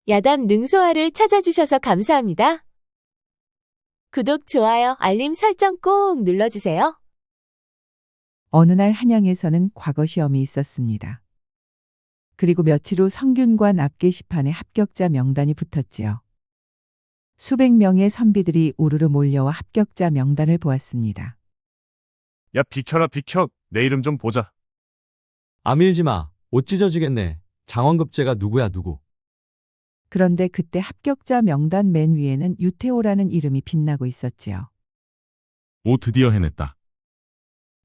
야담 능소화를 찾아주셔서 감사합니다. 구독, 좋아요, 알림 설정 꼭 눌러주세요. 어느 날 한양에서는 과거 시험이 있었습니다. 그리고 며칠 후 성균관 앞 게시판에 합격자 명단이 붙었지요. 수백 명의 선비들이 우르르 몰려와 합격자 명단을 보았습니다. 야, 비켜라, 비켜. 내 이름 좀 보자. 아밀지 마. 옷 찢어지겠네. 장원급제가 누구야, 누구. 그런데 그때 합격자 명단 맨 위에는 유태오라는 이름이 빛나고 있었지요. 오, 드디어 해냈다.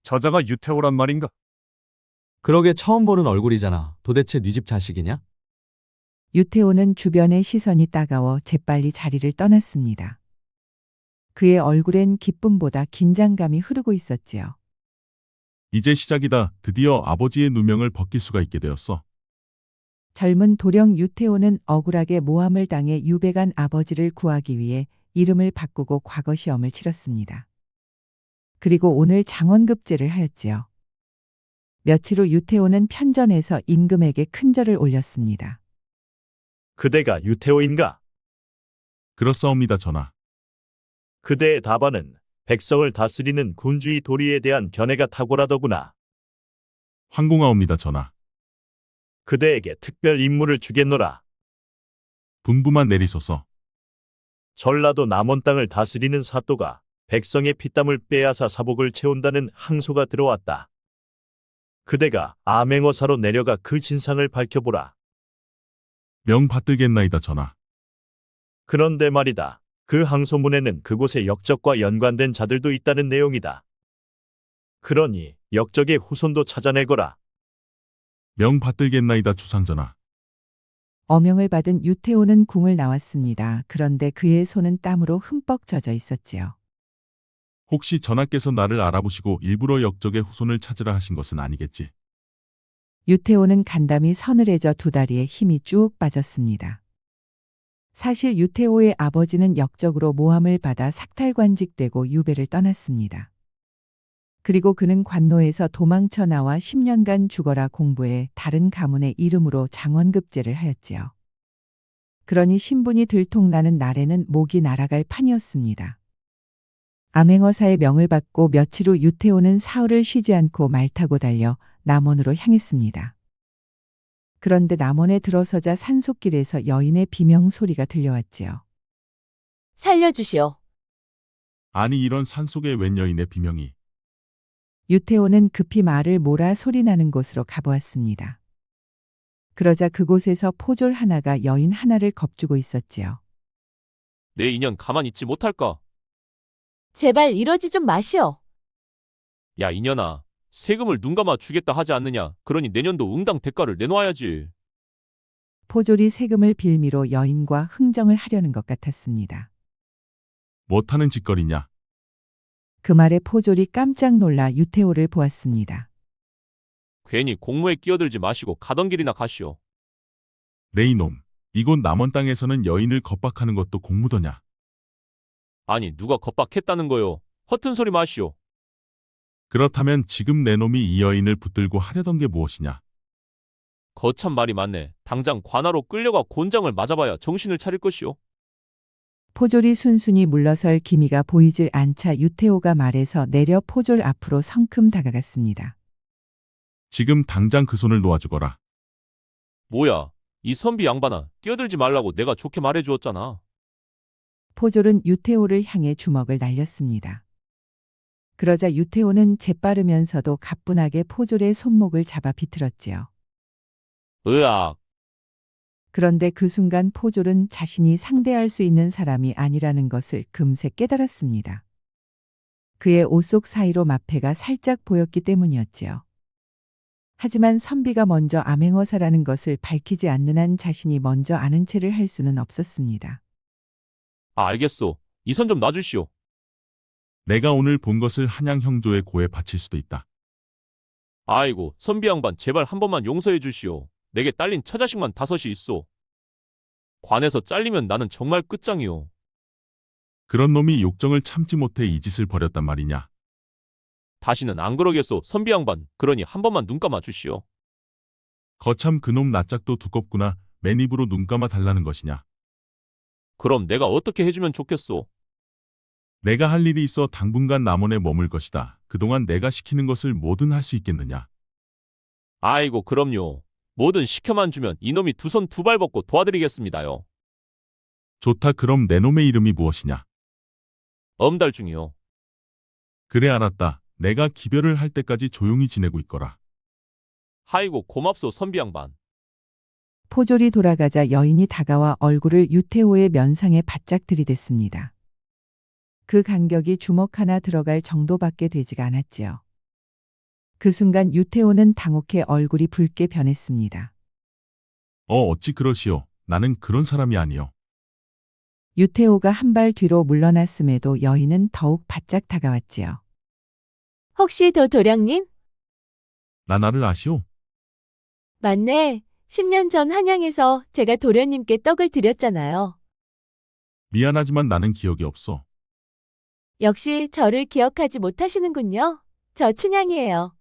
저자가 유태오란 말인가? 그러게 처음 보는 얼굴이잖아. 도대체 네 집 자식이냐? 유태오는 주변의 시선이 따가워 재빨리 자리를 떠났습니다. 그의 얼굴엔 기쁨보다 긴장감이 흐르고 있었지요. 이제 시작이다. 드디어 아버지의 누명을 벗길 수가 있게 되었어. 젊은 도령 유태오는 억울하게 모함을 당해 유배간 아버지를 구하기 위해 이름을 바꾸고 과거 시험을 치렀습니다. 그리고 오늘 장원급제를 하였지요. 며칠 후 유태오는 편전에서 임금에게 큰 절을 올렸습니다. 그대가 유태오인가? 그렇사옵니다, 전하. 그대의 답안은 백성을 다스리는 군주의 도리에 대한 견해가 탁월하더구나. 황공하옵니다, 전하. 그대에게 특별 임무를 주겠노라. 분부만 내리소서. 전라도 남원 땅을 다스리는 사또가 백성의 피땀을 빼앗아 사복을 채운다는 항소가 들어왔다. 그대가 암행어사로 내려가 그 진상을 밝혀보라. 명 받들겠나이다, 전하. 그런데 말이다. 그 항소문에는 그곳의 역적과 연관된 자들도 있다는 내용이다. 그러니 역적의 후손도 찾아내거라. 명 받들겠나이다, 주상전하. 어명을 받은 유태오는 궁을 나왔습니다. 그런데 그의 손은 땀으로 흠뻑 젖어 있었지요. 혹시 전하께서 나를 알아보시고 일부러 역적의 후손을 찾으라 하신 것은 아니겠지? 유태오는 간담이 서늘해져 두 다리에 힘이 쭉 빠졌습니다. 사실 유태오의 아버지는 역적으로 모함을 받아 삭탈관직되고 유배를 떠났습니다. 그리고 그는 관노에서 도망쳐 나와 10년간 죽어라 공부해 다른 가문의 이름으로 장원급제를 하였지요. 그러니 신분이 들통나는 날에는 목이 날아갈 판이었습니다. 암행어사의 명을 받고 며칠 후 유태오는 사흘을 쉬지 않고 말 타고 달려 남원으로 향했습니다. 그런데 남원에 들어서자 산속길에서 여인의 비명 소리가 들려왔지요. 살려주시오. 아니, 이런 산속의 웬 여인의 비명이. 유태오는 급히 말을 몰아 소리나는 곳으로 가보았습니다. 그러자 그곳에서 포졸 하나가 여인 하나를 겁주고 있었지요. 내 인연 가만 있지 못할까? 제발 이러지 좀 마시오. 야, 이년아. 세금을 눈 감아 주겠다 하지 않느냐? 그러니 내년도 응당 대가를 내놓아야지. 포졸이 세금을 빌미로 여인과 흥정을 하려는 것 같았습니다. 못하는 짓거리냐? 그 말에 포졸이 깜짝 놀라 유태오를 보았습니다. 괜히 공무에 끼어들지 마시고 가던 길이나 가시오. 내 이놈. 이곳 남원 땅에서는 여인을 겁박하는 것도 공무더냐? 아니, 누가 겁박했다는 거요? 허튼 소리 마시오. 그렇다면 지금 내 놈이 이 여인을 붙들고 하려던 게 무엇이냐? 거참 말이 많네. 당장 관하로 끌려가 곤장을 맞아봐야 정신을 차릴 것이오. 포졸이 순순히 물러설 기미가 보이질 않자 유태오가 말해서 내려 포졸 앞으로 성큼 다가갔습니다. 지금 당장 그 손을 놓아주거라. 뭐야, 이 선비 양반아. 끼어들지 말라고 내가 좋게 말해주었잖아. 포졸은 유태오를 향해 주먹을 날렸습니다. 그러자 유태오는 재빠르면서도 가뿐하게 포졸의 손목을 잡아 비틀었지요. 으악. 그런데 그 순간 포졸은 자신이 상대할 수 있는 사람이 아니라는 것을 금세 깨달았습니다. 그의 옷 속 사이로 마패가 살짝 보였기 때문이었지요. 하지만 선비가 먼저 암행어사라는 것을 밝히지 않는 한 자신이 먼저 아는 체를 할 수는 없었습니다. 아, 알겠소. 이 손 좀 놔주시오. 내가 오늘 본 것을 한양 형조의 고에 바칠 수도 있다. 아이고, 선비 양반 제발 한 번만 용서해 주시오. 내게 딸린 처자식만 5이 있소. 관에서 잘리면 나는 정말 끝장이오. 그런 놈이 욕정을 참지 못해 이 짓을 벌였단 말이냐? 다시는 안 그러겠소, 선비 양반. 그러니 한 번만 눈 감아 주시오. 거참 그놈 낯짝도 두껍구나. 맨입으로 눈 감아 달라는 것이냐? 그럼 내가 어떻게 해주면 좋겠소? 내가 할 일이 있어 당분간 남원에 머물 것이다. 그동안 내가 시키는 것을 뭐든 할 수 있겠느냐? 아이고, 그럼요. 뭐든 시켜만 주면 이놈이 두 손 두 발 벗고 도와드리겠습니다요. 좋다. 그럼 내 놈의 이름이 무엇이냐? 엄달중이요. 그래 알았다. 내가 기별을 할 때까지 조용히 지내고 있거라. 아이고, 고맙소, 선비 양반. 포졸이 돌아가자 여인이 다가와 얼굴을 유태호의 면상에 바짝 들이댔습니다. 그 간격이 주먹 하나 들어갈 정도밖에 되지가 않았지요. 그 순간 유태호는 당혹해 얼굴이 붉게 변했습니다. 어찌 그러시오. 나는 그런 사람이 아니요. 유태호가 한 발 뒤로 물러났음에도 여인은 더욱 바짝 다가왔지요. 혹시 도령님? 나를 아시오? 맞네. 10년 전 한양에서 제가 도련님께 떡을 드렸잖아요. 미안하지만 나는 기억이 없어. 역시 저를 기억하지 못하시는군요. 저 춘향이에요.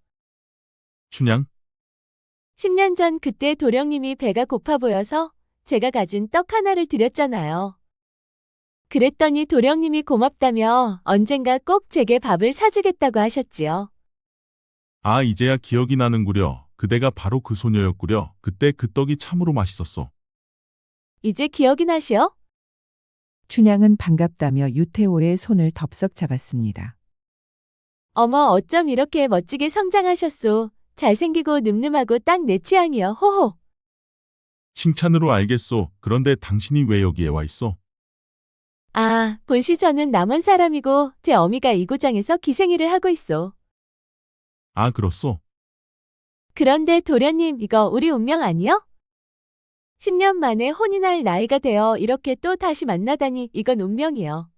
춘향? 10년 전 그때 도령님이 배가 고파 보여서 제가 가진 떡 하나를 드렸잖아요. 그랬더니 도령님이 고맙다며 언젠가 꼭 제게 밥을 사주겠다고 하셨지요. 아, 이제야 기억이 나는구려. 그대가 바로 그 소녀였구려. 그때 그 떡이 참으로 맛있었어. 이제 기억이 나시오? 춘향은 반갑다며 유태호의 손을 덥석 잡았습니다. 어머, 어쩜 이렇게 멋지게 성장하셨소. 잘생기고 늠름하고 딱 내 취향이요. 호호. 칭찬으로 알겠소. 그런데 당신이 왜 여기에 와 있어? 아, 본시 저는 남원 사람이고 제 어미가 이 고장에서 기생일을 하고 있소. 아, 그렇소? 그런데 도련님, 이거 우리 운명 아니요? 10년 만에 혼인할 나이가 되어 이렇게 또 다시 만나다니 이건 운명이요.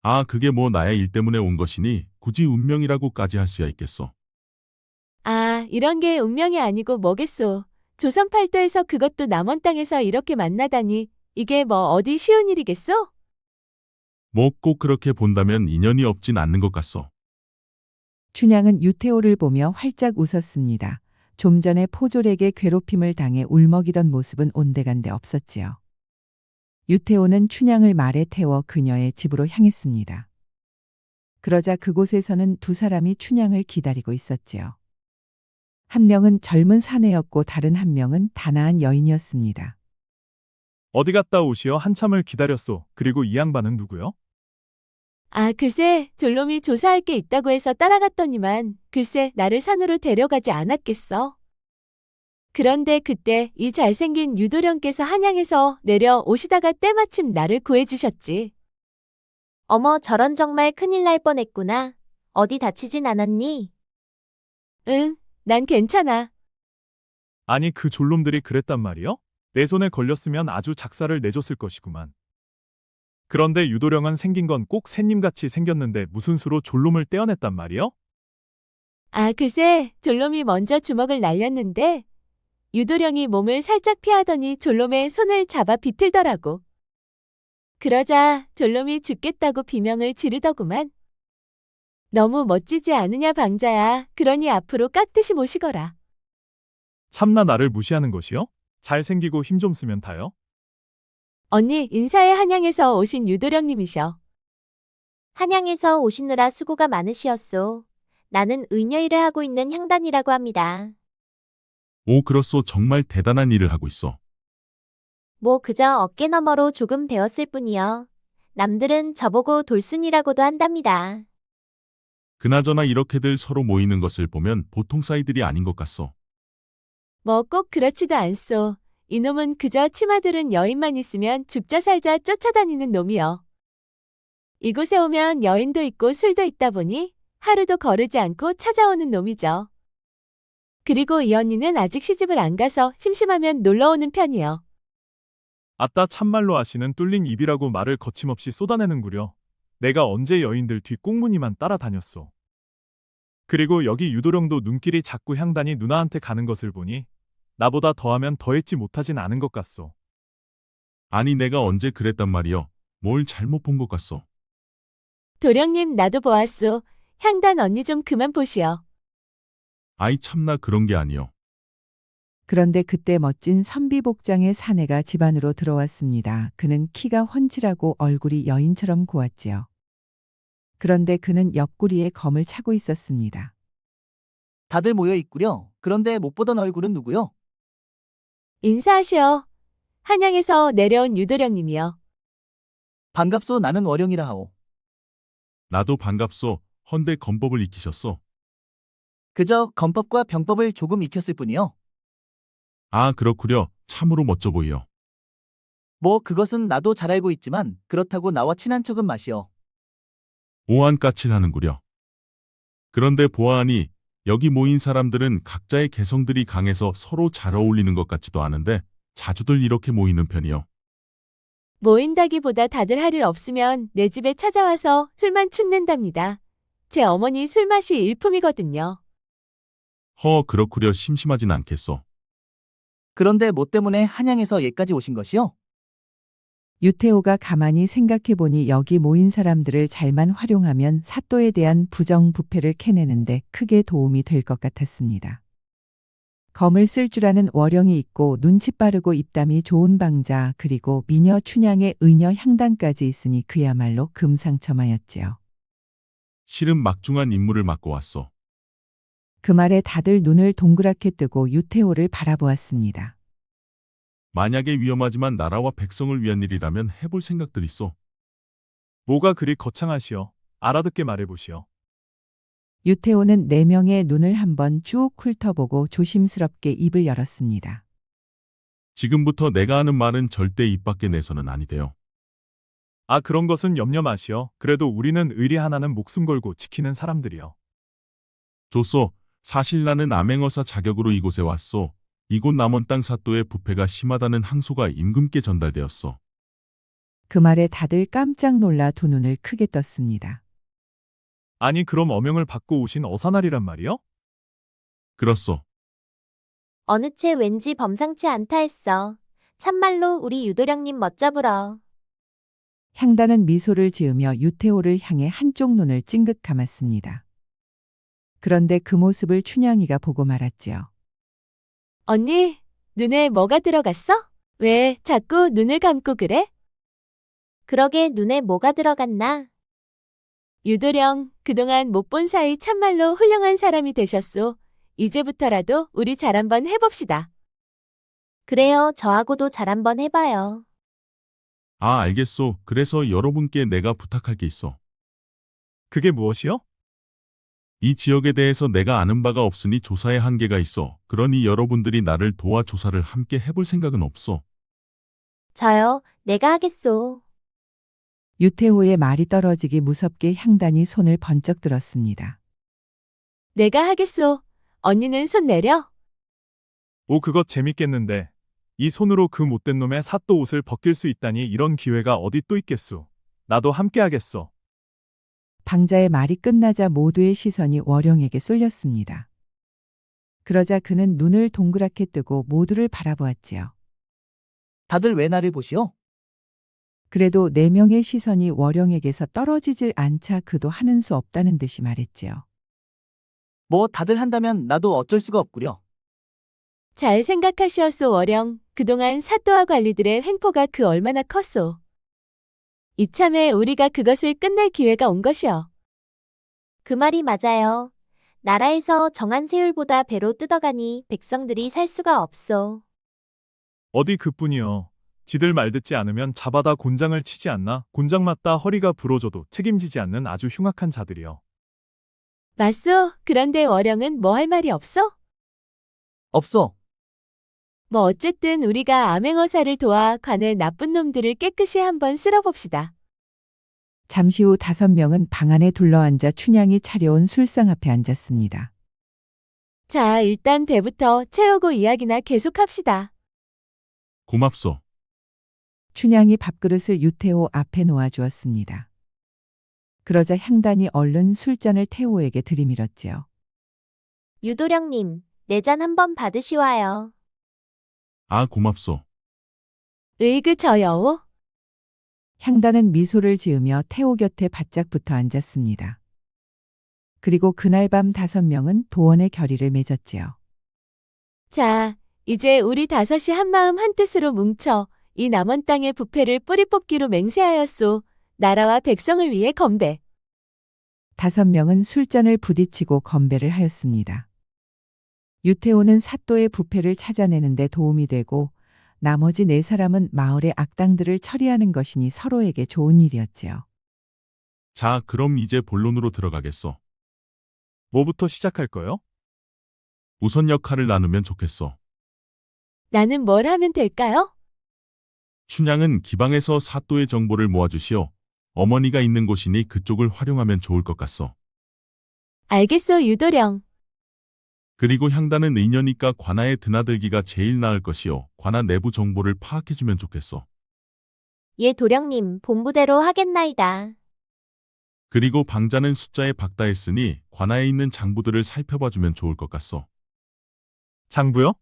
아, 그게 뭐 나의 일 때문에 온 것이니 굳이 운명이라고까지 할 수야 있겠어. 아, 이런 게 운명이 아니고 뭐겠소. 조선 팔도에서 그것도 남원 땅에서 이렇게 만나다니 이게 뭐 어디 쉬운 일이겠소? 뭐 꼭 그렇게 본다면 인연이 없진 않는 것 같소. 춘향은 유태호를 보며 활짝 웃었습니다. 좀 전에 포졸에게 괴롭힘을 당해 울먹이던 모습은 온데간데 없었지요. 유태호는 춘향을 말에 태워 그녀의 집으로 향했습니다. 그러자 그곳에서는 두 사람이 춘향을 기다리고 있었지요. 한 명은 젊은 사내였고 다른 한 명은 단아한 여인이었습니다. 어디 갔다 오시어 한참을 기다렸소. 그리고 이 양반은 누구요? 아, 글쎄, 졸놈이 조사할 게 있다고 해서 따라갔더니만 글쎄 나를 산으로 데려가지 않았겠어. 그런데 그때 이 잘생긴 유도령께서 한양에서 내려오시다가 때마침 나를 구해주셨지. 어머, 저런 정말 큰일 날 뻔했구나. 어디 다치진 않았니? 응, 난 괜찮아. 아니, 그 졸놈들이 그랬단 말이요? 내 손에 걸렸으면 아주 작사를 내줬을 것이구만. 그런데 유도령은 생긴 건 꼭 새님같이 생겼는데 무슨 수로 졸놈을 떼어냈단 말이요? 아, 글쎄, 졸놈이 먼저 주먹을 날렸는데 유도령이 몸을 살짝 피하더니 졸놈의 손을 잡아 비틀더라고. 그러자 졸놈이 죽겠다고 비명을 지르더구만. 너무 멋지지 않으냐, 방자야. 그러니 앞으로 깍듯이 모시거라. 참나 나를 무시하는 것이요? 잘생기고 힘 좀 쓰면 다요? 언니, 인사해. 한양에서 오신 유도령님이셔. 한양에서 오시느라 수고가 많으시었소. 나는 의녀 일을 하고 있는 향단이라고 합니다. 오, 그렇소. 정말 대단한 일을 하고 있어. 뭐 그저 어깨너머로 조금 배웠을 뿐이요. 남들은 저보고 돌순이라고도 한답니다. 그나저나 이렇게들 서로 모이는 것을 보면 보통 사이들이 아닌 것 같소. 뭐 꼭 그렇지도 않소. 이놈은 그저 치마들은 여인만 있으면 죽자 살자 쫓아다니는 놈이여. 이곳에 오면 여인도 있고 술도 있다 보니 하루도 거르지 않고 찾아오는 놈이죠. 그리고 이 언니는 아직 시집을 안 가서 심심하면 놀러오는 편이요. 아따, 참말로 아시는 뚫린 입이라고 말을 거침없이 쏟아내는구려. 내가 언제 여인들 뒤 꽁무니만 따라다녔소. 그리고 여기 유도령도 눈길이 자꾸 향단이 누나한테 가는 것을 보니 나보다 더하면 더했지 못하진 않은 것 같소. 아니, 내가 언제 그랬단 말이여. 뭘 잘못 본 것 같소. 도령님, 나도 보았소. 향단 언니 좀 그만 보시오. 아이, 참나 그런 게 아니여. 그런데 그때 멋진 선비복장의 사내가 집 안으로 들어왔습니다. 그는 키가 훤칠하고 얼굴이 여인처럼 고왔지요. 그런데 그는 옆구리에 검을 차고 있었습니다. 다들 모여 있구려. 그런데 못 보던 얼굴은 누구요? 인사하시오. 한양에서 내려온 유도령님이요. 반갑소. 나는 월영이라 하오. 나도 반갑소. 헌데 검법을 익히셨소. 그저 검법과 병법을 조금 익혔을 뿐이요. 아, 그렇구려. 참으로 멋져 보이요. 뭐 그것은 나도 잘 알고 있지만 그렇다고 나와 친한 척은 마시오. 오한 까칠하는구려. 그런데 보아하니 여기 모인 사람들은 각자의 개성들이 강해서 서로 잘 어울리는 것 같지도 않은데 자주들 이렇게 모이는 편이요. 모인다기보다 다들 할 일 없으면 내 집에 찾아와서 술만 축낸답니다. 제 어머니 술맛이 일품이거든요. 그렇구려. 심심하진 않겠소. 그런데 뭐 때문에 한양에서 예까지 오신 것이요? 유태호가 가만히 생각해 보니 여기 모인 사람들을 잘만 활용하면 사또에 대한 부정부패를 캐내는데 크게 도움이 될 것 같았습니다. 검을 쓸 줄 아는 월영이 있고 눈치 빠르고 입담이 좋은 방자 그리고 미녀 춘향의 의녀 향단까지 있으니 그야말로 금상첨화였지요. 실은 막중한 임무를 맡고 왔소. 그 말에 다들 눈을 동그랗게 뜨고 유태호를 바라보았습니다. 만약에 위험하지만 나라와 백성을 위한 일이라면 해볼 생각들 있어. 뭐가 그리 거창하시오. 알아듣게 말해보시오. 유태호는 4명의 눈을 한번 쭉 훑어보고 조심스럽게 입을 열었습니다. 지금부터 내가 하는 말은 절대 입 밖에 내서는 아니 돼요. 아, 그런 것은 염려 마시오. 그래도 우리는 의리 하나는 목숨 걸고 지키는 사람들이요. 좋소. 사실 나는 암행어사 자격으로 이곳에 왔소. 이곳 남원 땅 사또의 부패가 심하다는 항소가 임금께 전달되었소. 그 말에 다들 깜짝 놀라 두 눈을 크게 떴습니다. 아니, 그럼 어명을 받고 오신 어사날이란 말이요? 그렇소. 어느 채 왠지 범상치 않다 했어. 참말로 우리 유도령님 멋져불어. 향단은 미소를 지으며 유태호를 향해 한쪽 눈을 찡긋 감았습니다. 그런데 그 모습을 춘향이가 보고 말았지요. 언니, 눈에 뭐가 들어갔어? 왜 자꾸 눈을 감고 그래? 그러게 눈에 뭐가 들어갔나? 유도령, 그동안 못 본 사이 참말로 훌륭한 사람이 되셨소. 이제부터라도 우리 잘 한번 해봅시다. 그래요. 저하고도 잘 한번 해봐요. 아, 알겠소. 그래서 여러분께 내가 부탁할 게 있어. 그게 무엇이요? 이 지역에 대해서 내가 아는 바가 없으니 조사에 한계가 있어. 그러니 여러분들이 나를 도와 조사를 함께 해볼 생각은 없어. 저요. 내가 하겠소. 유태호의 말이 떨어지기 무섭게 향단이 손을 번쩍 들었습니다. 내가 하겠소. 언니는 손 내려. 오, 그것 재밌겠는데. 이 손으로 그 못된 놈의 사또 옷을 벗길 수 있다니 이런 기회가 어디 또 있겠소. 나도 함께 하겠소. 방자의 말이 끝나자 모두의 시선이 월영에게 쏠렸습니다. 그러자 그는 눈을 동그랗게 뜨고 모두를 바라보았지요. 다들 왜 나를 보시오? 그래도 4명의 시선이 월영에게서 떨어지질 않자 그도 하는 수 없다는 듯이 말했지요. 뭐 다들 한다면 나도 어쩔 수가 없구려. 잘 생각하시었소, 월영. 그동안 사또와 관리들의 횡포가 그 얼마나 컸소. 이참에 우리가 그것을 끝낼 기회가 온 것이여. 그 말이 맞아요. 나라에서 정한 세율보다 배로 뜯어가니 백성들이 살 수가 없소. 어디 그뿐이요. 지들 말 듣지 않으면 잡아다 곤장을 치지 않나? 곤장 맞다 허리가 부러져도 책임지지 않는 아주 흉악한 자들이요. 맞소. 그런데 월영은 뭐 할 말이 없어? 없어. 뭐 어쨌든 우리가 암행어사를 도와 관의 나쁜 놈들을 깨끗이 한번 쓸어봅시다. 잠시 후 5명은 방 안에 둘러앉아 춘향이 차려온 술상 앞에 앉았습니다. 자, 일단 배부터 채우고 이야기나 계속합시다. 고맙소. 춘향이 밥그릇을 유태호 앞에 놓아주었습니다. 그러자 향단이 얼른 술잔을 태호에게 들이밀었지요. 유도령님, 내 잔 한번 받으시와요. 아, 고맙소. 으이그 저여오. 향단은 미소를 지으며 태호 곁에 바짝 붙어 앉았습니다. 그리고 그날 밤 5명은 도원의 결의를 맺었지요. 자, 이제 우리 다섯이 한마음 한뜻으로 뭉쳐 이 남원 땅의 부패를 뿌리 뽑기로 맹세하였소. 나라와 백성을 위해 건배. 5명은 술잔을 부딪히고 건배를 하였습니다. 유태오는 사또의 부패를 찾아내는 데 도움이 되고 나머지 4사람은 마을의 악당들을 처리하는 것이니 서로에게 좋은 일이었지요. 자, 그럼 이제 본론으로 들어가겠어. 뭐부터 시작할 거요? 우선 역할을 나누면 좋겠어. 나는 뭘 하면 될까요? 춘향은 기방에서 사또의 정보를 모아주시오. 어머니가 있는 곳이니 그쪽을 활용하면 좋을 것 같소. 알겠소, 유도령. 그리고 향단은 의녀니까 관아에 드나들기가 제일 나을 것이오. 관아 내부 정보를 파악해주면 좋겠어. 예, 도령님, 본부대로 하겠나이다. 그리고 방자는 숫자에 박다했으니 관아에 있는 장부들을 살펴봐주면 좋을 것 같소. 장부요?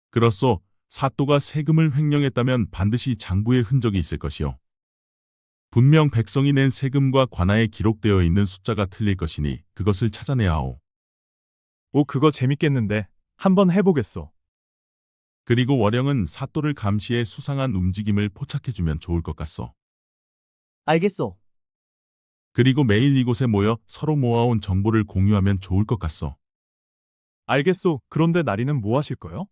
그렇소. 사또가 세금을 횡령했다면 반드시 장부에 흔적이 있을 것이오. 분명 백성이 낸 세금과 관아에 기록되어 있는 숫자가 틀릴 것이니 그것을 찾아내야 하오. 오, 그거 재밌겠는데. 한번 해보겠소. 그리고 월영은 사또를 감시해 수상한 움직임을 포착해주면 좋을 것 같소. 알겠소. 그리고 매일 이곳에 모여 서로 모아온 정보를 공유하면 좋을 것 같소. 알겠소. 그런데 나리는 뭐 하실 거요?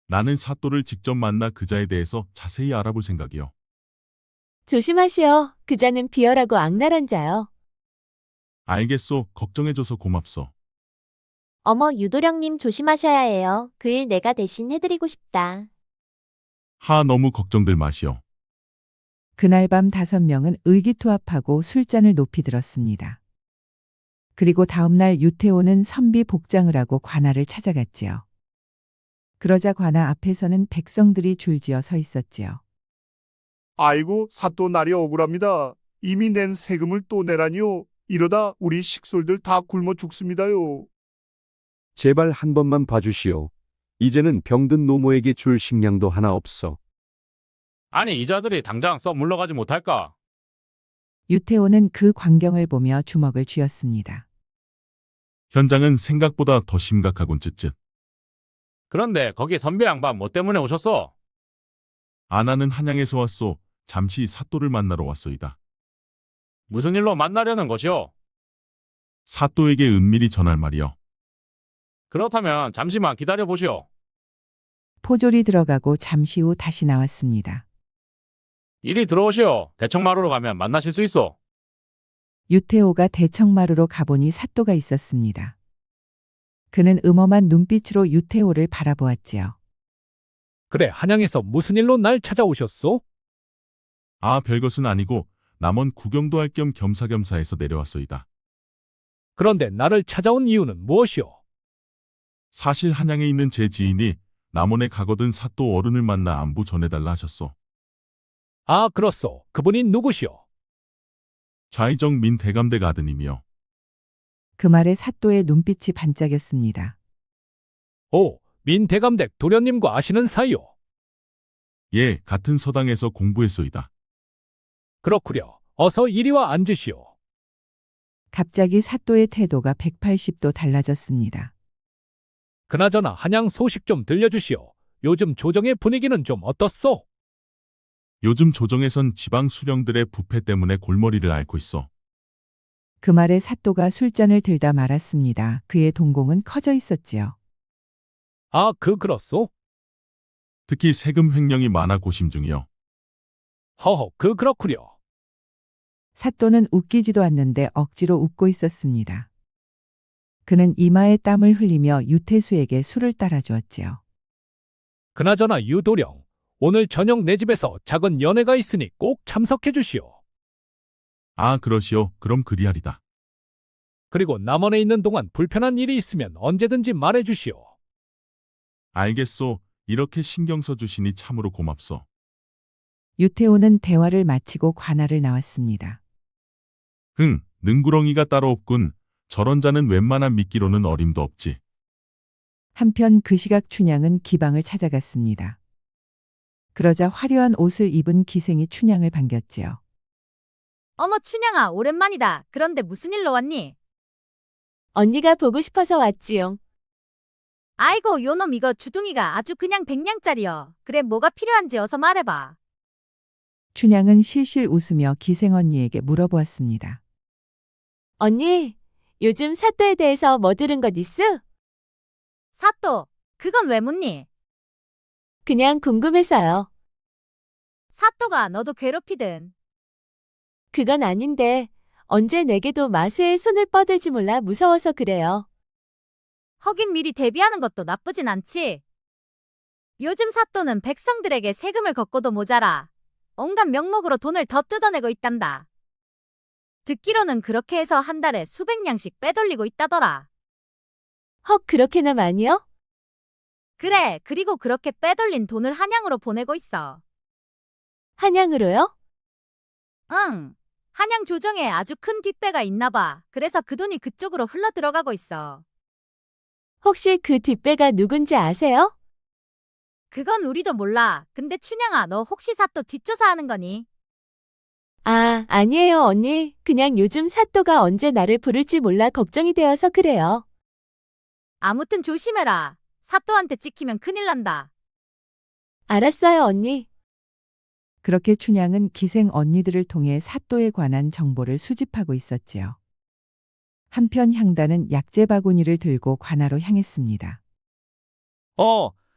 나는 사또를 직접 만나 그자에 대해서 자세히 알아볼 생각이요. 조심하시오. 그자는 비열하고 악랄한 자요. 알겠소. 걱정해줘서 고맙소. 어머, 유도령님 조심하셔야 해요. 그 일 내가 대신 해드리고 싶다. 하, 너무 걱정들 마시오. 그날 밤 5명은 의기투합하고 술잔을 높이 들었습니다. 그리고 다음날 유태오는 선비 복장을 하고 관아를 찾아갔지요. 그러자 관아 앞에서는 백성들이 줄지어 서 있었지요. 아이고, 사또 날이 억울합니다. 이미 낸 세금을 또 내라니요. 이러다 우리 식솔들 다 굶어 죽습니다요. 제발 한 번만 봐주시오. 이제는 병든 노모에게 줄 식량도 하나 없어. 아니, 이자들이 당장 썩 물러가지 못할까? 유태오는 그 광경을 보며 주먹을 쥐었습니다. 현장은 생각보다 더 심각하군 쯧쯧. 그런데 거기 선비 양반 뭐 때문에 오셨어? 아나는 한양에서 왔소. 잠시 사또를 만나러 왔소이다. 무슨 일로 만나려는 것이오? 사또에게 은밀히 전할 말이요. 그렇다면 잠시만 기다려 보시오. 포졸이 들어가고 잠시 후 다시 나왔습니다. 이리 들어오시오. 대청마루로 가면 만나실 수 있어. 유태오가 대청마루로 가보니 사또가 있었습니다. 그는 음험한 눈빛으로 유태오를 바라보았지요. 그래, 한양에서 무슨 일로 날 찾아오셨소? 아, 별것은 아니고 남원 구경도 할 겸 겸사겸사해서 내려왔소이다. 그런데 나를 찾아온 이유는 무엇이오? 사실 한양에 있는 제 지인이 남원에 가거든 사또 어른을 만나 안부 전해달라 하셨소. 아, 그렇소. 그분이 누구시오? 좌이정 민 대감댁 아드님이요. 그 말에 사또의 눈빛이 반짝였습니다. 오, 민대감댁 도련님과 아시는 사이오? 예, 같은 서당에서 공부했소이다. 그렇구려. 어서 이리와 앉으시오. 갑자기 사또의 태도가 180도 달라졌습니다. 그나저나 한양 소식 좀 들려주시오. 요즘 조정의 분위기는 좀 어떻소? 요즘 조정에선 지방 수령들의 부패 때문에 골머리를 앓고 있어. 그 말에 사또가 술잔을 들다 말았습니다. 그의 동공은 커져 있었지요. 아, 그렇소? 특히 세금 횡령이 많아 고심 중이요. 허허, 그렇구려. 사또는 웃기지도 않는데 억지로 웃고 있었습니다. 그는 이마에 땀을 흘리며 유태수에게 술을 따라주었지요. 그나저나 유도령, 오늘 저녁 내 집에서 작은 연회가 있으니 꼭 참석해 주시오. 아, 그러시오. 그럼 그리하리다. 그리고 남원에 있는 동안 불편한 일이 있으면 언제든지 말해 주시오. 알겠소. 이렇게 신경 써주시니 참으로 고맙소. 유태오는 대화를 마치고 관아를 나왔습니다. 능구렁이가 따로 없군. 저런 자는 웬만한 미끼로는 어림도 없지. 한편 그 시각 춘향은 기방을 찾아갔습니다. 그러자 화려한 옷을 입은 기생이 춘향을 반겼지요. 어머, 춘향아, 오랜만이다. 그런데 무슨 일로 왔니? 언니가 보고 싶어서 왔지용. 아이고, 요놈 이거 주둥이가 아주 그냥 100냥짜리여. 그래, 뭐가 필요한지 어서 말해봐. 춘향은 실실 웃으며 기생 언니에게 물어보았습니다. 언니, 요즘 사또에 대해서 뭐 들은 것 있어? 사또, 그건 왜 묻니? 그냥 궁금해서요. 사또가 너도 괴롭히든. 그건 아닌데 언제 내게도 마수의 손을 뻗을지 몰라 무서워서 그래요. 허긴 미리 대비하는 것도 나쁘진 않지. 요즘 사또는 백성들에게 세금을 걷고도 모자라 온갖 명목으로 돈을 더 뜯어내고 있단다. 듣기로는 그렇게 해서 한 달에 수백 냥씩 빼돌리고 있다더라. 헉, 그렇게나 많이요? 그래, 그리고 그렇게 빼돌린 돈을 한양으로 보내고 있어. 한양으로요? 응, 한양 조정에 아주 큰 뒷배가 있나 봐. 그래서 그 돈이 그쪽으로 흘러 들어가고 있어. 혹시 그 뒷배가 누군지 아세요? 그건 우리도 몰라. 근데 춘향아, 너 혹시 사또 뒷조사하는 거니? 아, 아니에요, 언니. 그냥 요즘 사또가 언제 나를 부를지 몰라 걱정이 되어서 그래요. 아무튼 조심해라. 사또한테 찍히면 큰일 난다. 알았어요, 언니. 그렇게 춘향은 기생 언니들을 통해 사또에 관한 정보를 수집하고 있었지요. 한편 향단은 약재 바구니를 들고 관아로 향했습니다.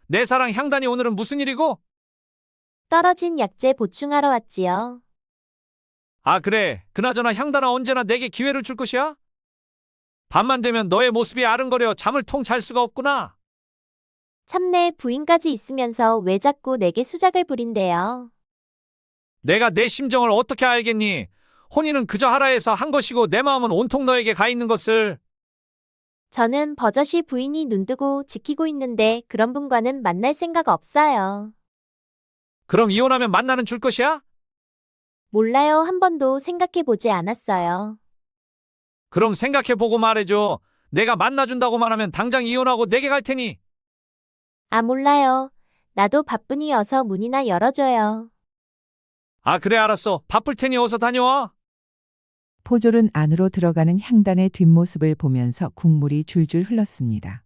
내 사랑 향단이 오늘은 무슨 일이고? 떨어진 약재 보충하러 왔지요. 아, 그래. 그나저나 향단아 언제나 내게 기회를 줄 것이야? 밤만 되면 너의 모습이 아른거려 잠을 통 잘 수가 없구나. 참내 부인까지 있으면서 왜 자꾸 내게 수작을 부린대요. 내가 내 심정을 어떻게 알겠니? 혼인은 그저 하라해서 한 것이고 내 마음은 온통 너에게 가 있는 것을. 저는 버젓이 부인이 눈뜨고 지키고 있는데 그런 분과는 만날 생각 없어요. 그럼 이혼하면 만나는 줄 것이야? 몰라요. 한 번도 생각해보지 않았어요. 그럼 생각해보고 말해줘. 내가 만나준다고만 하면 당장 이혼하고 내게 갈 테니. 아, 몰라요. 나도 바쁘니 어서 문이나 열어줘요. 아, 그래 알았어. 바쁠 테니 어서 다녀와. 포졸은 안으로 들어가는 향단의 뒷모습을 보면서 국물이 줄줄 흘렀습니다.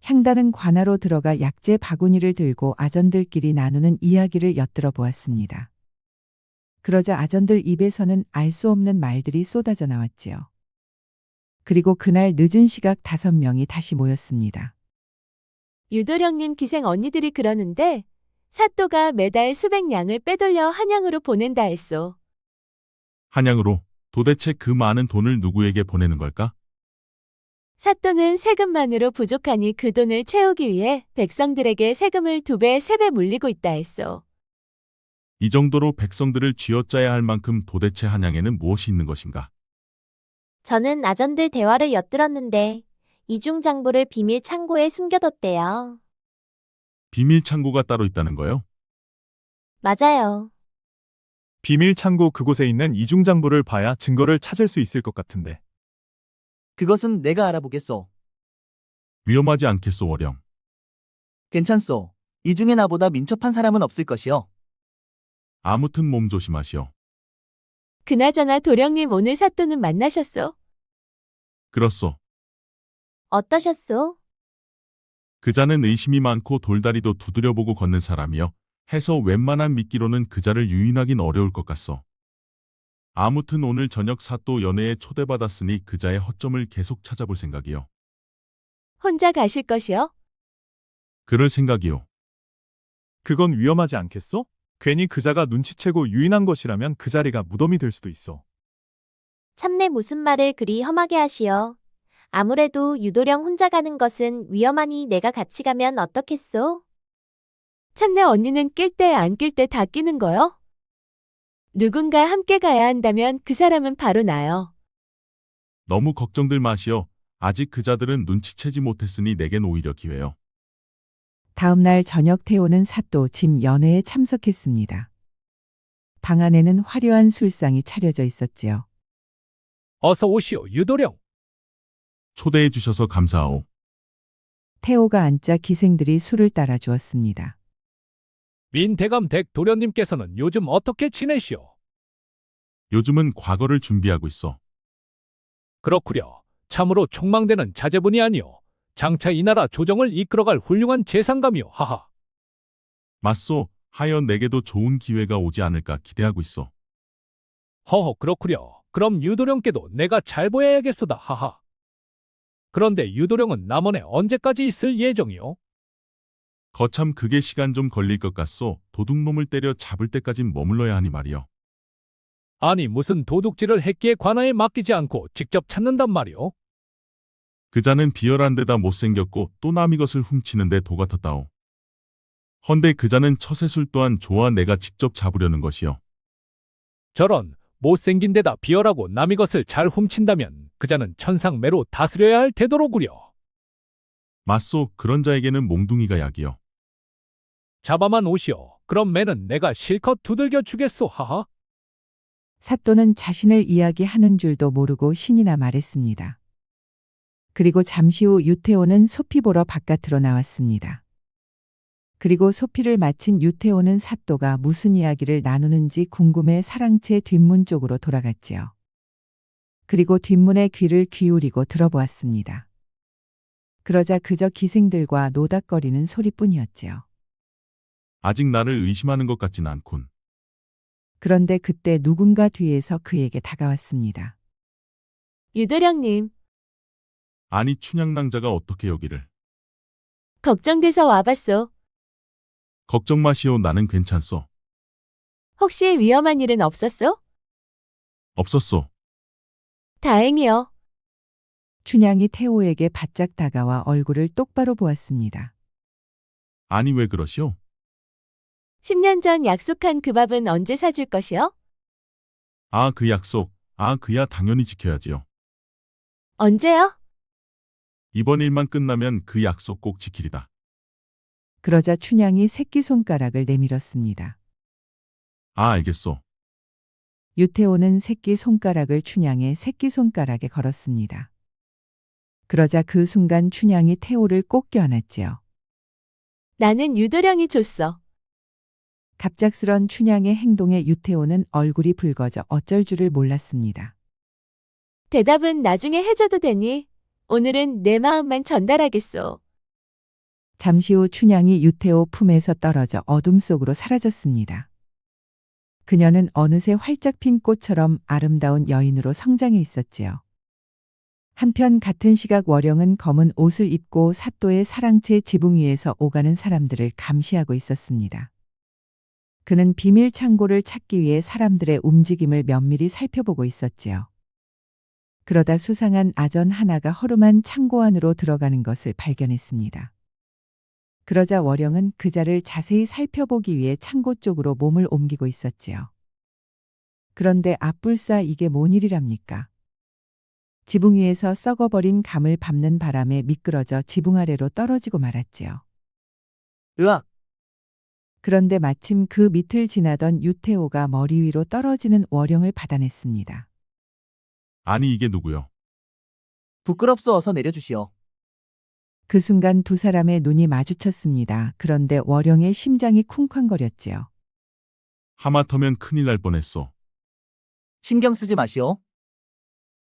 향단은 관아로 들어가 약재 바구니를 들고 아전들끼리 나누는 이야기를 엿들어 보았습니다. 그러자 아전들 입에서는 알 수 없는 말들이 쏟아져 나왔지요. 그리고 그날 늦은 시각 5명이 다시 모였습니다. 유도령님 기생 언니들이 그러는데 사또가 매달 수백 냥을 빼돌려 한양으로 보낸다 했소. 한양으로 도대체 그 많은 돈을 누구에게 보내는 걸까? 사또는 세금만으로 부족하니 그 돈을 채우기 위해 백성들에게 세금을 2배, 3배 물리고 있다 했소. 이 정도로 백성들을 쥐어짜야 할 만큼 도대체 한양에는 무엇이 있는 것인가? 저는 아전들 대화를 엿들었는데 이중 장부를 비밀 창고에 숨겨뒀대요. 비밀 창고가 따로 있다는 거요? 맞아요. 비밀 창고 그곳에 있는 이중장부를 봐야 증거를 찾을 수 있을 것 같은데. 그것은 내가 알아보겠소. 위험하지 않겠소, 월영. 괜찮소. 이 중에 나보다 민첩한 사람은 없을 것이요. 아무튼 몸 조심하시오. 그나저나 도령님 오늘 사또는 만나셨소? 그렇소. 어떠셨소? 그자는 의심이 많고 돌다리도 두드려보고 걷는 사람이여 해서 웬만한 미끼로는 그자를 유인하긴 어려울 것 같소. 아무튼 오늘 저녁 사또 연회에 초대받았으니 그자의 허점을 계속 찾아볼 생각이요. 혼자 가실 것이요? 그럴 생각이요. 그건 위험하지 않겠소? 괜히 그자가 눈치채고 유인한 것이라면 그 자리가 무덤이 될 수도 있어. 참내 무슨 말을 그리 험하게 하시오. 아무래도 유도령 혼자 가는 것은 위험하니 내가 같이 가면 어떻겠소? 참내 언니는 낄 때 안 낄 때 다 끼는 거요? 누군가 함께 가야 한다면 그 사람은 바로 나요. 너무 걱정들 마시오. 아직 그자들은 눈치채지 못했으니 내겐 오히려 기회요. 다음 날 저녁 태호는 사또 집 연회에 참석했습니다. 방 안에는 화려한 술상이 차려져 있었지요. 어서 오시오, 유도령. 초대해 주셔서 감사하오. 태호가 앉자 기생들이 술을 따라 주었습니다. 민대감 댁 도련님께서는 요즘 어떻게 지내시오? 요즘은 과거를 준비하고 있어. 그렇구려. 참으로 촉망되는 자제분이 아니오. 장차 이 나라 조정을 이끌어갈 훌륭한 재상감이요. 하하. 맞소. 하여 내게도 좋은 기회가 오지 않을까 기대하고 있어. 허허, 그렇구려. 그럼 유도령께도 내가 잘 보여야겠소다. 하하. 그런데 유도령은 남원에 언제까지 있을 예정이요? 거참 그게 시간 좀 걸릴 것 같소. 도둑놈을 때려 잡을 때까진 머물러야 하니 말이여. 아니, 무슨 도둑질을 했기에 관아에 맡기지 않고 직접 찾는단 말이오? 그자는 비열한 데다 못생겼고 또 남의 것을 훔치는데 도 같았다오. 헌데 그자는 처세술 또한 좋아 내가 직접 잡으려는 것이여. 저런, 못생긴 데다 비열하고 남의 것을 잘 훔친다면 그자는 천상매로 다스려야 할 태도로구려. 맞소. 그런 자에게는 몽둥이가 약이여. 잡아만 오시오. 그럼 매는 내가 실컷 두들겨 주겠소. 하하. 사또는 자신을 이야기하는 줄도 모르고 신이나 말했습니다. 그리고 잠시 후 유태오는 소피 보러 바깥으로 나왔습니다. 그리고 소피를 마친 유태오는 사또가 무슨 이야기를 나누는지 궁금해 사랑채 뒷문 쪽으로 돌아갔지요. 그리고 뒷문에 귀를 기울이고 들어보았습니다. 그러자 그저 기생들과 노닥거리는 소리뿐이었지요. 아직 나를 의심하는 것 같진 않군. 그런데 그때 누군가 뒤에서 그에게 다가왔습니다. 유도령님, 아니 춘향낭자가 어떻게 여기를. 걱정돼서 와봤소. 걱정 마시오. 나는 괜찮소. 혹시 위험한 일은 없었소? 없었소. 다행이요. 춘향이 태호에게 바짝 다가와 얼굴을 똑바로 보았습니다. 아니 왜 그러시오? 10년 전 약속한 그 밥은 언제 사줄 것이요? 아, 그 약속. 아, 그야 당연히 지켜야지요. 언제요? 이번 일만 끝나면 그 약속 꼭 지키리다. 그러자 춘향이 새끼손가락을 내밀었습니다. 아, 알겠소. 유태오는 새끼손가락을 춘향의 새끼손가락에 걸었습니다. 그러자 그 순간 춘향이 태호를 꼭 껴안았지요. 나는 유도령이 줬어. 갑작스런 춘향의 행동에 유태오는 얼굴이 붉어져 어쩔 줄을 몰랐습니다. 대답은 나중에 해줘도 되니 오늘은 내 마음만 전달하겠소. 잠시 후 춘향이 유태오 품에서 떨어져 어둠 속으로 사라졌습니다. 그녀는 어느새 활짝 핀 꽃처럼 아름다운 여인으로 성장해 있었지요. 한편 같은 시각 월영은 검은 옷을 입고 사또의 사랑채 지붕 위에서 오가는 사람들을 감시하고 있었습니다. 그는 비밀 창고를 찾기 위해 사람들의 움직임을 면밀히 살펴보고 있었지요. 그러다 수상한 아전 하나가 허름한 창고 안으로 들어가는 것을 발견했습니다. 그러자 월영은 그자를 자세히 살펴보기 위해 창고 쪽으로 몸을 옮기고 있었지요. 그런데 앞불싸 이게 뭔 일이랍니까? 지붕 위에서 썩어버린 감을 밟는 바람에 미끄러져 지붕 아래로 떨어지고 말았지요. 으악! 그런데 마침 그 밑을 지나던 유태오가 머리 위로 떨어지는 월영을 받아냈습니다. 아니 이게 누구요? 부끄럽소. 어서 내려주시오. 그 순간 두 사람의 눈이 마주쳤습니다. 그런데 월영의 심장이 쿵쾅거렸지요. 하마터면 큰일 날 뻔했소. 신경 쓰지 마시오.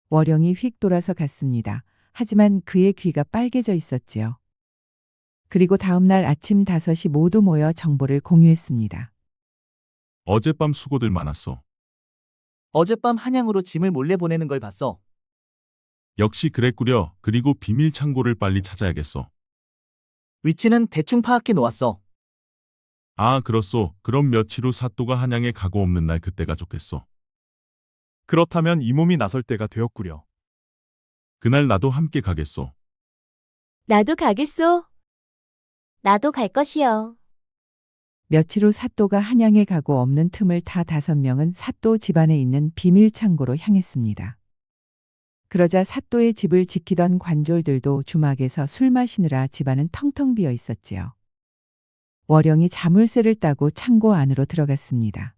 월영이 휙 돌아서 갔습니다. 하지만 그의 귀가 빨개져 있었지요. 그리고 다음 날 아침 5시 모두 모여 정보를 공유했습니다. 어젯밤 수고들 많았소. 어젯밤 한양으로 짐을 몰래 보내는 걸 봤어. 역시 그랬구려. 그리고 비밀 창고를 빨리 찾아야겠소. 위치는 대충 파악해 놓았어. 아, 그렇소. 그럼 며칠 후 사또가 한양에 가고 없는 날 그때가 좋겠소. 그렇다면 이 몸이 나설 때가 되었구려. 그날 나도 함께 가겠소. 나도 가겠소. 나도 갈 것이요. 며칠 후 사또가 한양에 가고 없는 틈을 타 5명은 사또 집안에 있는 비밀 창고로 향했습니다. 그러자 사또의 집을 지키던 관졸들도 주막에서 술 마시느라 집안은 텅텅 비어 있었지요. 월영이 자물쇠를 따고 창고 안으로 들어갔습니다.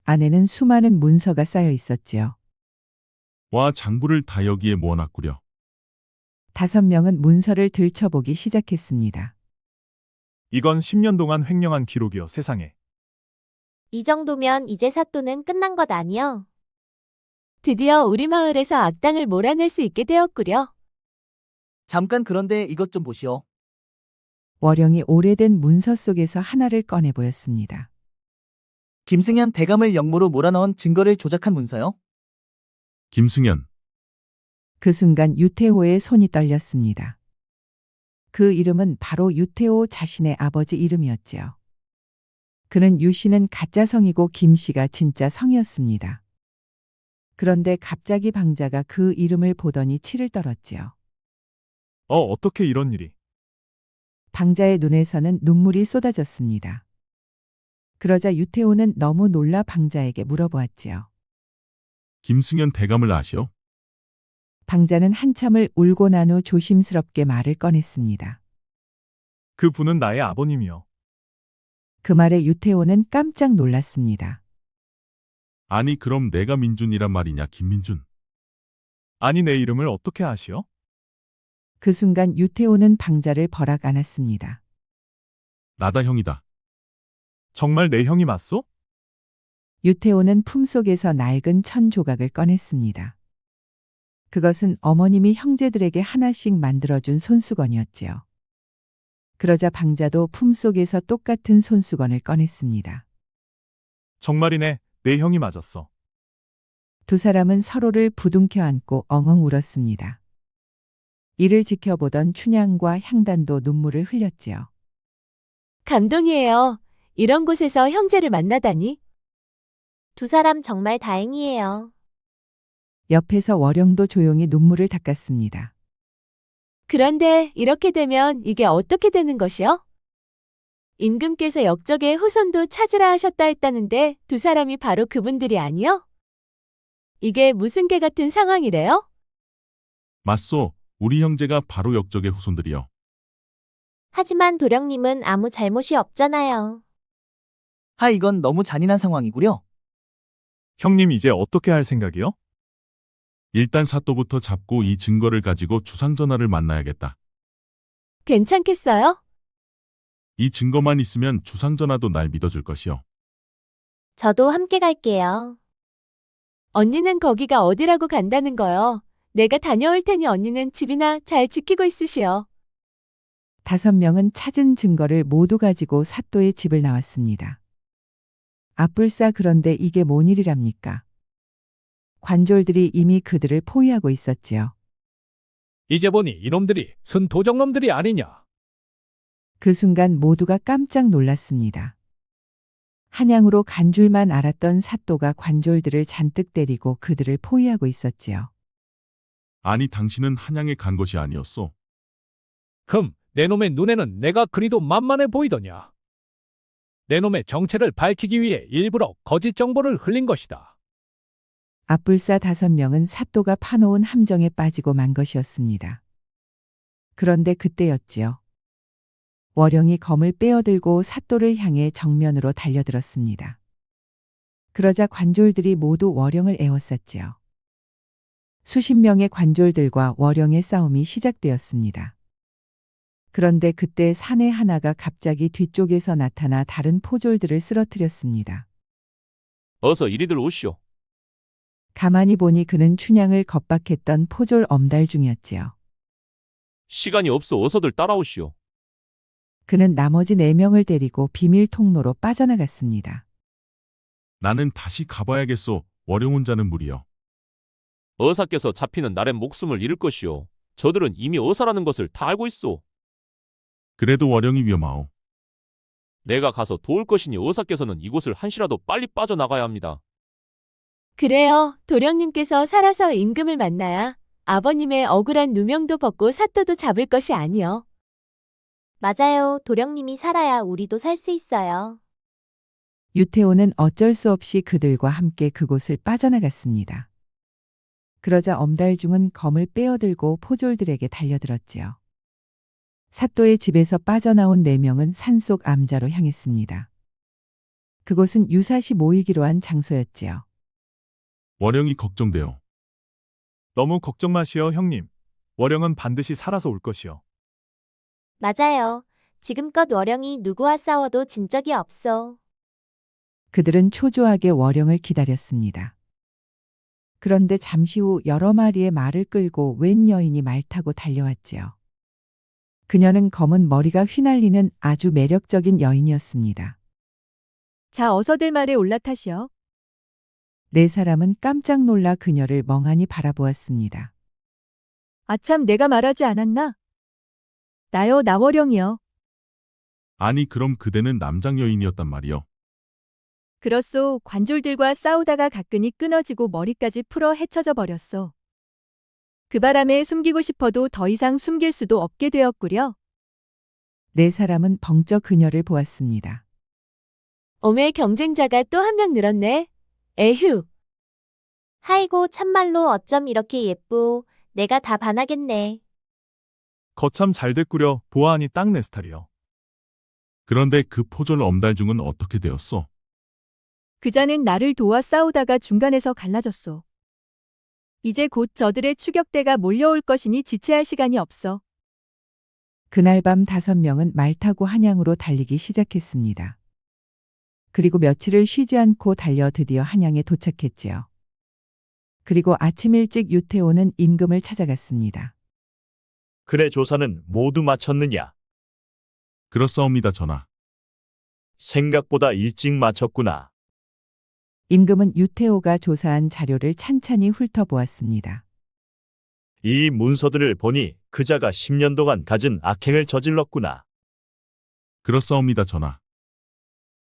안에는 수많은 문서가 쌓여 있었지요. 와, 장부를 다 여기에 모아놨구려. 5명은 문서를 들춰보기 시작했습니다. 이건 10년 동안 횡령한 기록이여 세상에. 이 정도면 이제 사또는 끝난 것 아니여? 드디어 우리 마을에서 악당을 몰아낼 수 있게 되었구려. 잠깐 그런데 이것 좀 보시오. 월영이 오래된 문서 속에서 하나를 꺼내 보였습니다. 김승현 대감을 영모로 몰아넣은 증거를 조작한 문서요. 김승현, 그 순간 유태호의 손이 떨렸습니다. 그 이름은 바로 유태호 자신의 아버지 이름이었지요. 그는 유 씨는 가짜 성이고 김 씨가 진짜 성이었습니다. 그런데 갑자기 방자가 그 이름을 보더니 치를 떨었지요. 어떻게 이런 일이? 방자의 눈에서는 눈물이 쏟아졌습니다. 그러자 유태호는 너무 놀라 방자에게 물어보았지요. 김승현 대감을 아시오? 방자는 한참을 울고 난 후 조심스럽게 말을 꺼냈습니다. 그 분은 나의 아버님이요. 그 말에 유태호는 깜짝 놀랐습니다. 아니 그럼 내가 민준이란 말이냐 김민준. 아니 내 이름을 어떻게 아시오? 그 순간 유태호는 방자를 버락 안았습니다. 나다 형이다. 정말 내 형이 맞소? 유태호는 품속에서 낡은 천 조각을 꺼냈습니다. 그것은 어머님이 형제들에게 하나씩 만들어준 손수건이었지요. 그러자 방자도 품속에서 똑같은 손수건을 꺼냈습니다. 정말이네. 내 형이 맞았어. 두 사람은 서로를 부둥켜 안고 엉엉 울었습니다. 이를 지켜보던 춘향과 향단도 눈물을 흘렸지요. 감동이에요. 이런 곳에서 형제를 만나다니. 두 사람 정말 다행이에요. 옆에서 월영도 조용히 눈물을 닦았습니다. 그런데 이렇게 되면 이게 어떻게 되는 것이요? 임금께서 역적의 후손도 찾으라 하셨다 했다는데 두 사람이 바로 그분들이 아니요? 이게 무슨 개 같은 상황이래요? 맞소. 우리 형제가 바로 역적의 후손들이요. 하지만 도령님은 아무 잘못이 없잖아요. 이건 너무 잔인한 상황이구려. 형님 이제 어떻게 할 생각이요? 일단 사또부터 잡고 이 증거를 가지고 주상전하를 만나야겠다. 괜찮겠어요? 이 증거만 있으면 주상전하도 날 믿어줄 것이요. 저도 함께 갈게요. 언니는 거기가 어디라고 간다는 거요? 내가 다녀올 테니 언니는 집이나 잘 지키고 있으시오. 5명은 찾은 증거를 모두 가지고 사또의 집을 나왔습니다. 아뿔싸 그런데 이게 뭔 일이랍니까? 관졸들이 이미 그들을 포위하고 있었지요. 이제 보니 이놈들이 순도적놈들이 아니냐. 그 순간 모두가 깜짝 놀랐습니다. 한양으로 간 줄만 알았던 사또가 관졸들을 잔뜩 때리고 그들을 포위하고 있었지요. 아니 당신은 한양에 간 것이 아니었소. 내 놈의 눈에는 내가 그리도 만만해 보이더냐. 내 놈의 정체를 밝히기 위해 일부러 거짓 정보를 흘린 것이다. 아뿔싸 5명은 사또가 파놓은 함정에 빠지고 만 것이었습니다. 그런데 그때였지요. 월영이 검을 빼어들고 사또를 향해 정면으로 달려들었습니다. 그러자 관졸들이 모두 월영을 에워쌌지요. 수십 명의 관졸들과 월영의 싸움이 시작되었습니다. 그런데 그때 사내 하나가 갑자기 뒤쪽에서 나타나 다른 포졸들을 쓰러뜨렸습니다. 어서 이리들 오시오. 가만히 보니 그는 춘향을 겁박했던 포졸 엄달 중이었지요. 시간이 없어 어서들 따라오시오. 그는 나머지 4명을 데리고 비밀 통로로 빠져나갔습니다. 나는 다시 가봐야겠소. 월영 혼자는 무리여. 어사께서 잡히는 날엔 목숨을 잃을 것이오. 저들은 이미 어사라는 것을 다 알고 있소. 그래도 월영이 위험하오. 내가 가서 도울 것이니 어사께서는 이곳을 한시라도 빨리 빠져나가야 합니다. 그래요. 도령님께서 살아서 임금을 만나야 아버님의 억울한 누명도 벗고 사또도 잡을 것이 아니요. 맞아요. 도령님이 살아야 우리도 살 수 있어요. 유태호는 어쩔 수 없이 그들과 함께 그곳을 빠져나갔습니다. 그러자 엄달중은 검을 빼어들고 포졸들에게 달려들었지요. 사또의 집에서 빠져나온 4명은 산속 암자로 향했습니다. 그곳은 유사시 모이기로 한 장소였지요. 월영이 걱정돼요. 너무 걱정 마시오 형님. 월영은 반드시 살아서 올 것이요. 맞아요. 지금껏 월영이 누구와 싸워도 진 적이 없어. 그들은 초조하게 월영을 기다렸습니다. 그런데 잠시 후 여러 마리의 말을 끌고 웬 여인이 말 타고 달려왔지요. 그녀는 검은 머리가 휘날리는 아주 매력적인 여인이었습니다. 자, 어서들 말에 올라타시오. 네 사람은 깜짝 놀라 그녀를 멍하니 바라보았습니다. 아참, 내가 말하지 않았나? 나요, 나월영이요. 아니 그럼 그대는 남장 여인이었단 말이요. 그렇소. 관졸들과 싸우다가 가끈이 끊어지고 머리까지 풀어 헤쳐져 버렸소. 그 바람에 숨기고 싶어도 더 이상 숨길 수도 없게 되었구려. 네 사람은 벙쩍 그녀를 보았습니다. 어메, 경쟁자가 또 한 명 늘었네. 에휴. 하이고 참말로 어쩜 이렇게 예쁘. 내가 다 반하겠네. 거참 잘 됐구려. 보아하니 딱 내 스타일이요. 그런데 그 포졸 엄달중은 어떻게 되었소? 그자는 나를 도와 싸우다가 중간에서 갈라졌소. 이제 곧 저들의 추격대가 몰려올 것이니 지체할 시간이 없어. 그날 밤 5명은 말 타고 한양으로 달리기 시작했습니다. 그리고 며칠을 쉬지 않고 달려 드디어 한양에 도착했지요. 그리고 아침 일찍 유태오는 임금을 찾아갔습니다. 그래 조사는 모두 마쳤느냐? 그렇사옵니다 전하. 생각보다 일찍 마쳤구나. 임금은 유태오가 조사한 자료를 찬찬히 훑어보았습니다. 이 문서들을 보니 그자가 10년 동안 갖은 악행을 저질렀구나. 그렇사옵니다 전하.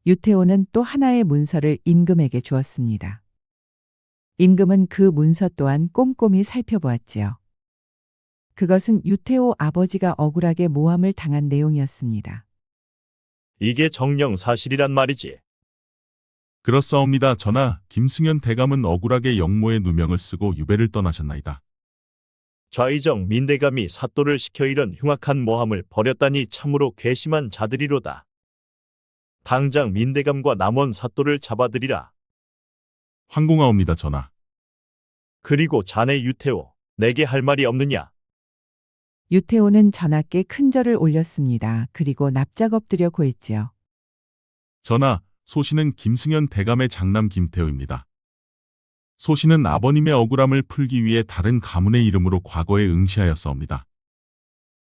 유태오는 또 하나의 문서를 임금에게 주었습니다. 임금은 그 문서 또한 꼼꼼히 살펴보았지요. 그것은 유태오 아버지가 억울하게 모함을 당한 내용이었습니다. 이게 정녕 사실이란 말이지. 그렇사옵니다 전하. 김승현 대감은 억울하게 영모의 누명을 쓰고 유배를 떠나셨나이다. 좌의정 민대감이 사또를 시켜 이런 흉악한 모함을 벌였다니 참으로 괘씸한 자들이로다. 당장 민대감과 남원 사또를 잡아들이라. 황공하옵니다 전하. 그리고 자네 유태오, 내게 할 말이 없느냐? 유태오는 전하께 큰 절을 올렸습니다. 그리고 납작 엎드려 고했지요. 전하, 소신은 김승현 대감의 장남 김태호입니다. 소신은 아버님의 억울함을 풀기 위해 다른 가문의 이름으로 과거에 응시하였사옵니다.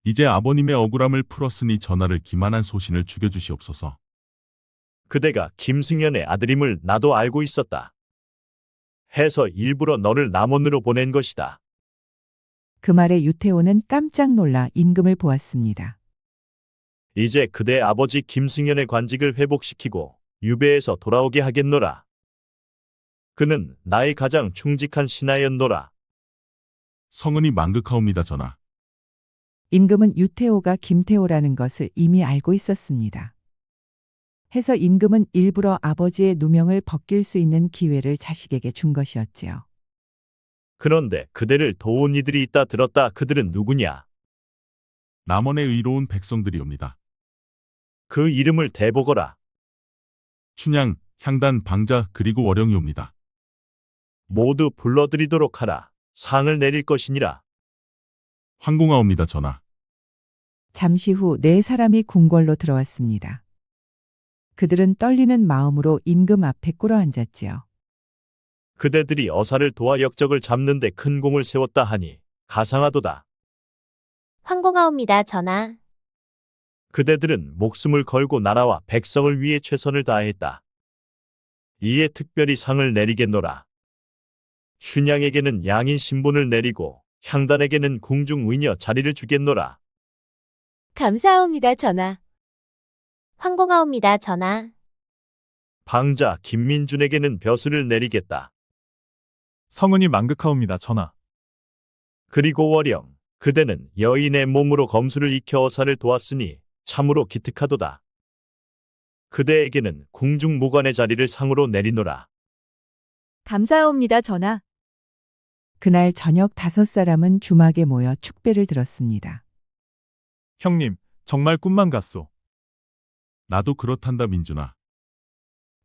이제 아버님의 억울함을 풀었으니 전하를 기만한 소신을 죽여주시옵소서. 그대가 김승현의 아들임을 나도 알고 있었다. 해서 일부러 너를 남원으로 보낸 것이다. 그 말에 유태오는 깜짝 놀라 임금을 보았습니다. 이제 그대 아버지 김승현의 관직을 회복시키고 유배에서 돌아오게 하겠노라. 그는 나의 가장 충직한 신하였노라. 성은이 망극하옵니다 전하. 임금은 유태오가 김태호라는 것을 이미 알고 있었습니다. 해서 임금은 일부러 아버지의 누명을 벗길 수 있는 기회를 자식에게 준 것이었지요. 그런데 그대를 도운 이들이 있다 들었다. 그들은 누구냐? 남원의 의로운 백성들이옵니다. 그 이름을 대보거라. 춘향, 향단, 방자, 그리고 월영이옵니다. 모두 불러들이도록 하라. 상을 내릴 것이니라. 황공하옵니다 전하. 잠시 후 4사람이 궁궐로 들어왔습니다. 그들은 떨리는 마음으로 임금 앞에 꿇어앉았지요. 그대들이 어사를 도와 역적을 잡는 데 큰 공을 세웠다 하니 가상하도다. 황공하옵니다, 전하. 그대들은 목숨을 걸고 나라와 백성을 위해 최선을 다했다. 이에 특별히 상을 내리겠노라. 춘향에게는 양인 신분을 내리고 향단에게는 궁중 의녀 자리를 주겠노라. 감사합니다, 전하. 황공하옵니다, 전하. 방자 김민준에게는 벼슬을 내리겠다. 성은이 망극하옵니다, 전하. 그리고 월영, 그대는 여인의 몸으로 검수를 익혀 어사를 도왔으니 참으로 기특하도다. 그대에게는 궁중 무관의 자리를 상으로 내리노라. 감사합니다, 전하. 그날 저녁 5사람은 주막에 모여 축배를 들었습니다. 형님, 정말 꿈만 같소. 나도 그렇단다 민준아.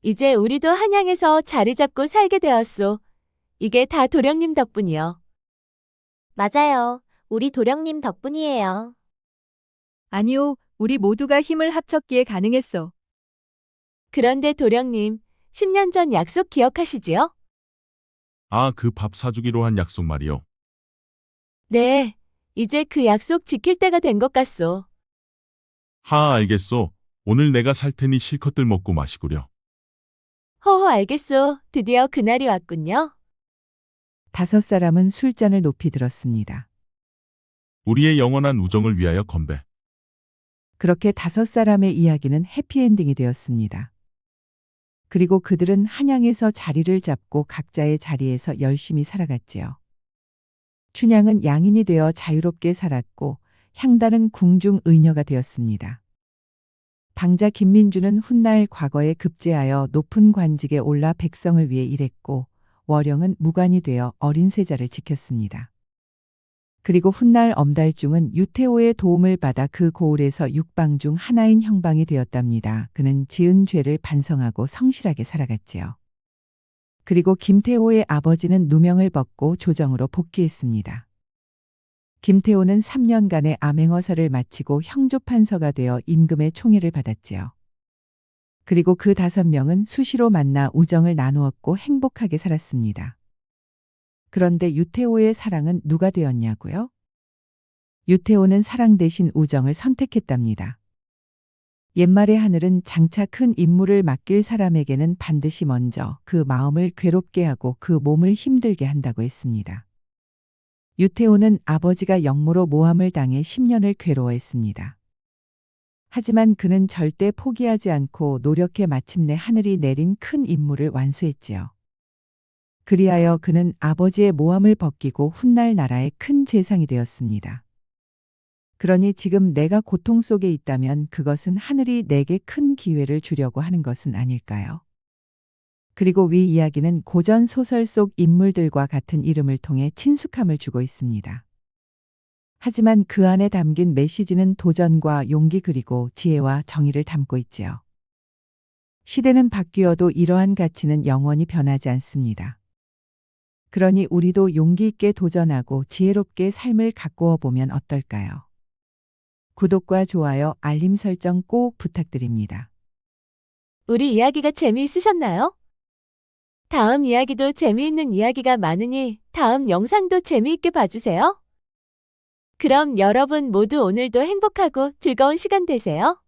이제 우리도 한양에서 자리 잡고 살게 되었소. 이게 다 도령님 덕분이요. 맞아요. 우리 도령님 덕분이에요. 아니요, 우리 모두가 힘을 합쳤기에 가능했소. 그런데 도령님, 10년 전 약속 기억하시지요? 아, 그 밥 사주기로 한 약속 말이요. 네, 이제 그 약속 지킬 때가 된 것 같소. 알겠소. 오늘 내가 살 테니 실컷들 먹고 마시구려. 허허 알겠소. 드디어 그날이 왔군요. 5사람은 술잔을 높이 들었습니다. 우리의 영원한 우정을 위하여 건배. 그렇게 5사람의 이야기는 해피엔딩이 되었습니다. 그리고 그들은 한양에서 자리를 잡고 각자의 자리에서 열심히 살아갔지요. 춘향은 양인이 되어 자유롭게 살았고 향단은 궁중 의녀가 되었습니다. 방자 김민주는 훗날 과거에 급제하여 높은 관직에 올라 백성을 위해 일했고 월영은 무관이 되어 어린 세자를 지켰습니다. 그리고 훗날 엄달중은 유태오의 도움을 받아 그 고을에서 육방 중 하나인 형방이 되었답니다. 그는 지은 죄를 반성하고 성실하게 살아갔지요. 그리고 김태호의 아버지는 누명을 벗고 조정으로 복귀했습니다. 김태호는 3년간의 암행어사를 마치고 형조판서가 되어 임금의 총애를 받았지요. 그리고 그 5명은 수시로 만나 우정을 나누었고 행복하게 살았습니다. 그런데 유태오의 사랑은 누가 되었냐고요? 유태오는 사랑 대신 우정을 선택했답니다. 옛말의 하늘은 장차 큰 임무를 맡길 사람에게는 반드시 먼저 그 마음을 괴롭게 하고 그 몸을 힘들게 한다고 했습니다. 유태오는 아버지가 역모로 모함을 당해 10년을 괴로워했습니다. 하지만 그는 절대 포기하지 않고 노력해 마침내 하늘이 내린 큰 임무를 완수했지요. 그리하여 그는 아버지의 모함을 벗기고 훗날 나라의 큰 재상이 되었습니다. 그러니 지금 내가 고통 속에 있다면 그것은 하늘이 내게 큰 기회를 주려고 하는 것은 아닐까요? 그리고 위 이야기는 고전 소설 속 인물들과 같은 이름을 통해 친숙함을 주고 있습니다. 하지만 그 안에 담긴 메시지는 도전과 용기 그리고 지혜와 정의를 담고 있지요. 시대는 바뀌어도 이러한 가치는 영원히 변하지 않습니다. 그러니 우리도 용기 있게 도전하고 지혜롭게 삶을 가꾸어 보면 어떨까요? 구독과 좋아요, 알림 설정 꼭 부탁드립니다. 우리 이야기가 재미있으셨나요? 다음 이야기도 재미있는 이야기가 많으니 다음 영상도 재미있게 봐주세요. 그럼 여러분 모두 오늘도 행복하고 즐거운 시간 되세요.